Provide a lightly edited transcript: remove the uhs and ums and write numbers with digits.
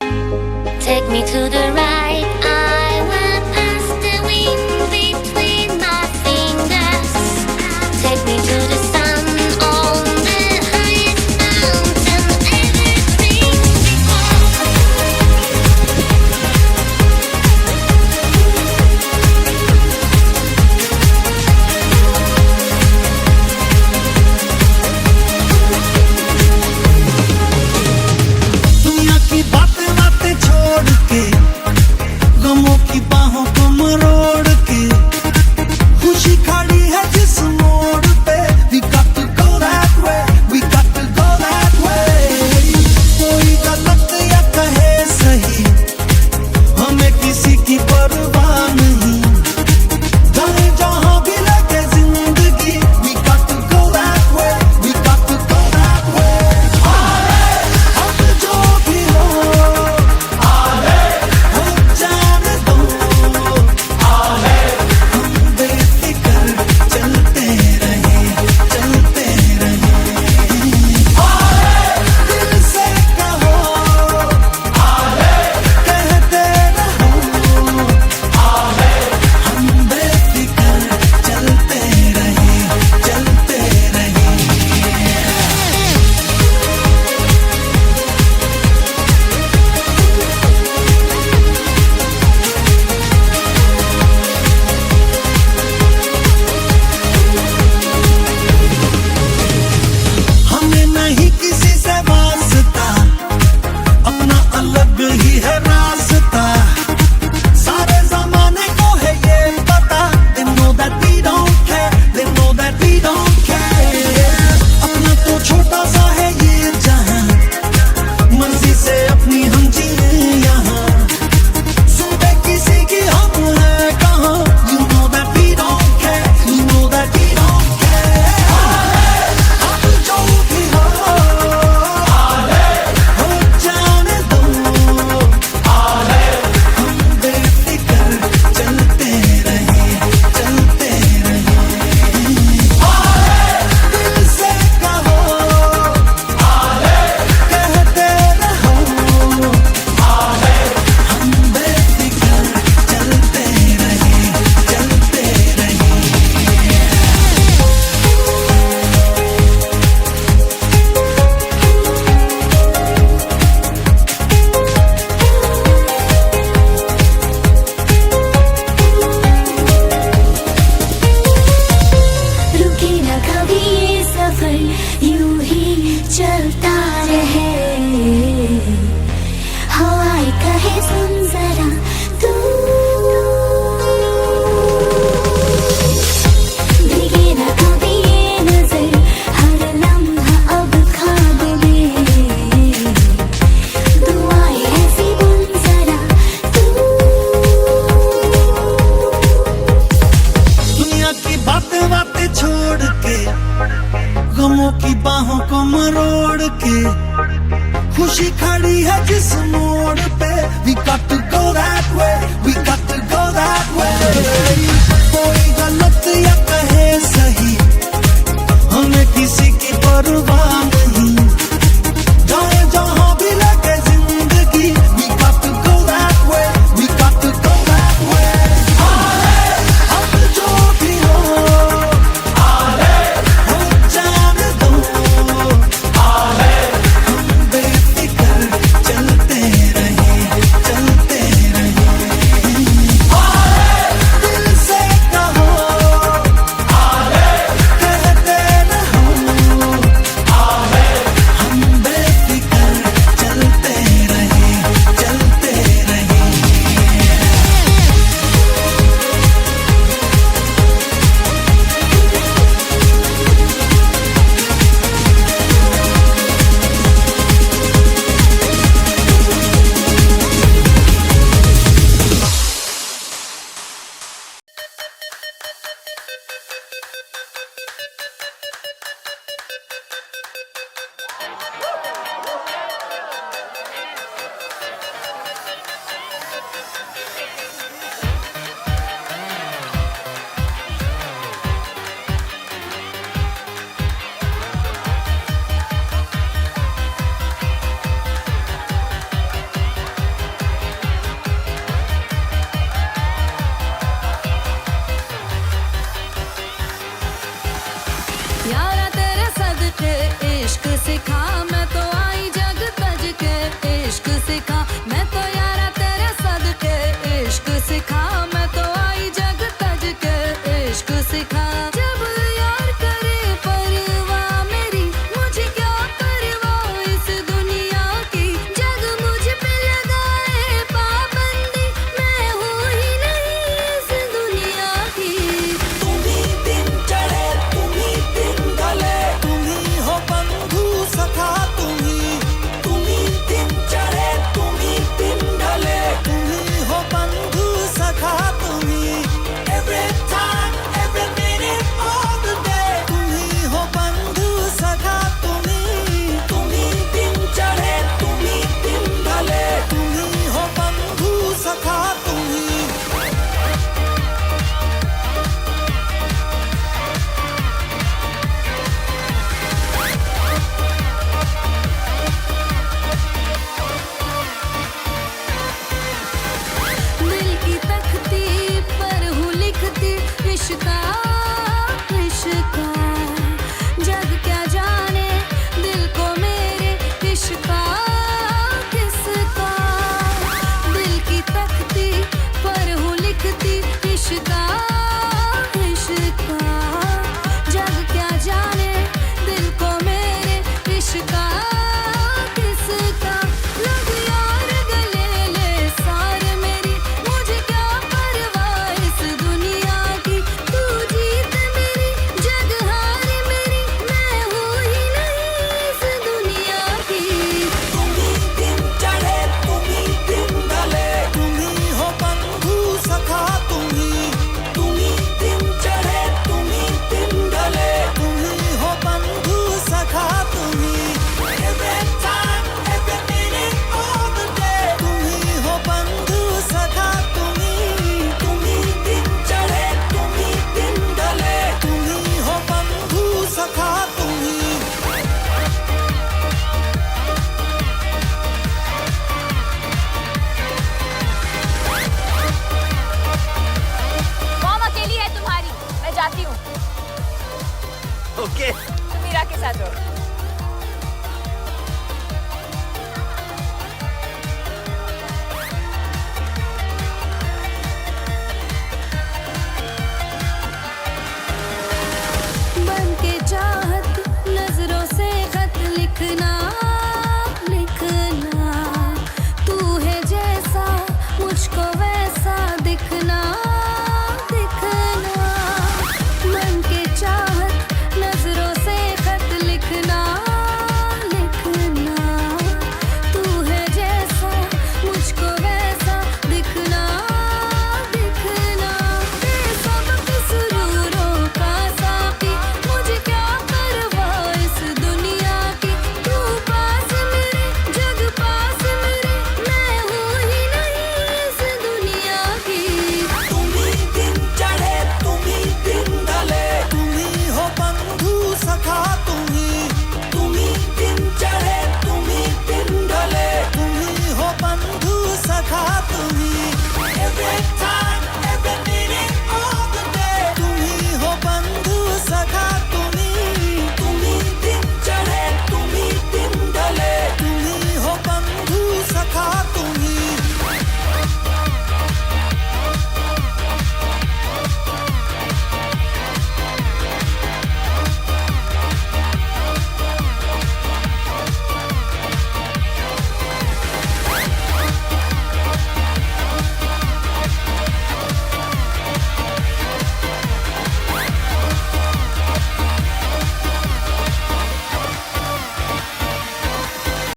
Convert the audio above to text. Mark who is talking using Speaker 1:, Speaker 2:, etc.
Speaker 1: Take me to the right, I will pass the wind between my fingers. Take me to the sun on the highest mountain ever seen
Speaker 2: दुनिया की बातें बातें छोड़ के, गमों की बाहों को मरोड़ के, खुशी खड़ी है जिस मोड़ पे, we got to go that way, we got to go that way. कोई गलत या कहे सही, हमें किसी की परवाह नहीं, जाए जहां भी लगे जिंदगी, we got to go that way, we got to go that way. अब जो भी हो जाने दो, हम बेफिक्र चलते रहे, चलते रहे। दिल से कहो, कहते रहो, हम बेफिक्र चलते रहे, चलते रहे। हमें नहीं किसी से वास्ता, अपना अलग ही है रास्ता, सारे जमाने को है ये पता, they know that we don't care, they know that we don't care. अपना तो छोटा सा है ये जहां, मर्जी से अपनी हम जिए यहाँ, सुनते किसी की हम है कहाँ, you know that we don't care, you know that we don't care. अब जो भी हो जाने दो, हम बेफिक्र चलते रहे, चलते रहे। दिल से कहो, कहते रहो, हम बेफिक्र चलते रहे, चलते रहे।
Speaker 1: रुके न कभी ये सफर, यूं ही चलता रहे। हवाएं कहे सुन जरा तू, भीगे न कभी ये नजर, हर लम्हा अब ख्वाब में। दुआएं ऐसी बुन जरा तू।
Speaker 2: दुनिया की बातें बातें छोड़ के, गमों की बाहों को मरोड़ के, खुशी खड़ी है जिस मोड़ पे, we got to go that way, we got to go that way. कोई गलत या कहे सही, हमें किसी की परवाह नहीं, जाए जहां भी लगे जिंदगी, we got to go that way, we got to go that way. अब जो भी हो जाने दो, हम बेफिक्र चलते
Speaker 3: सिखा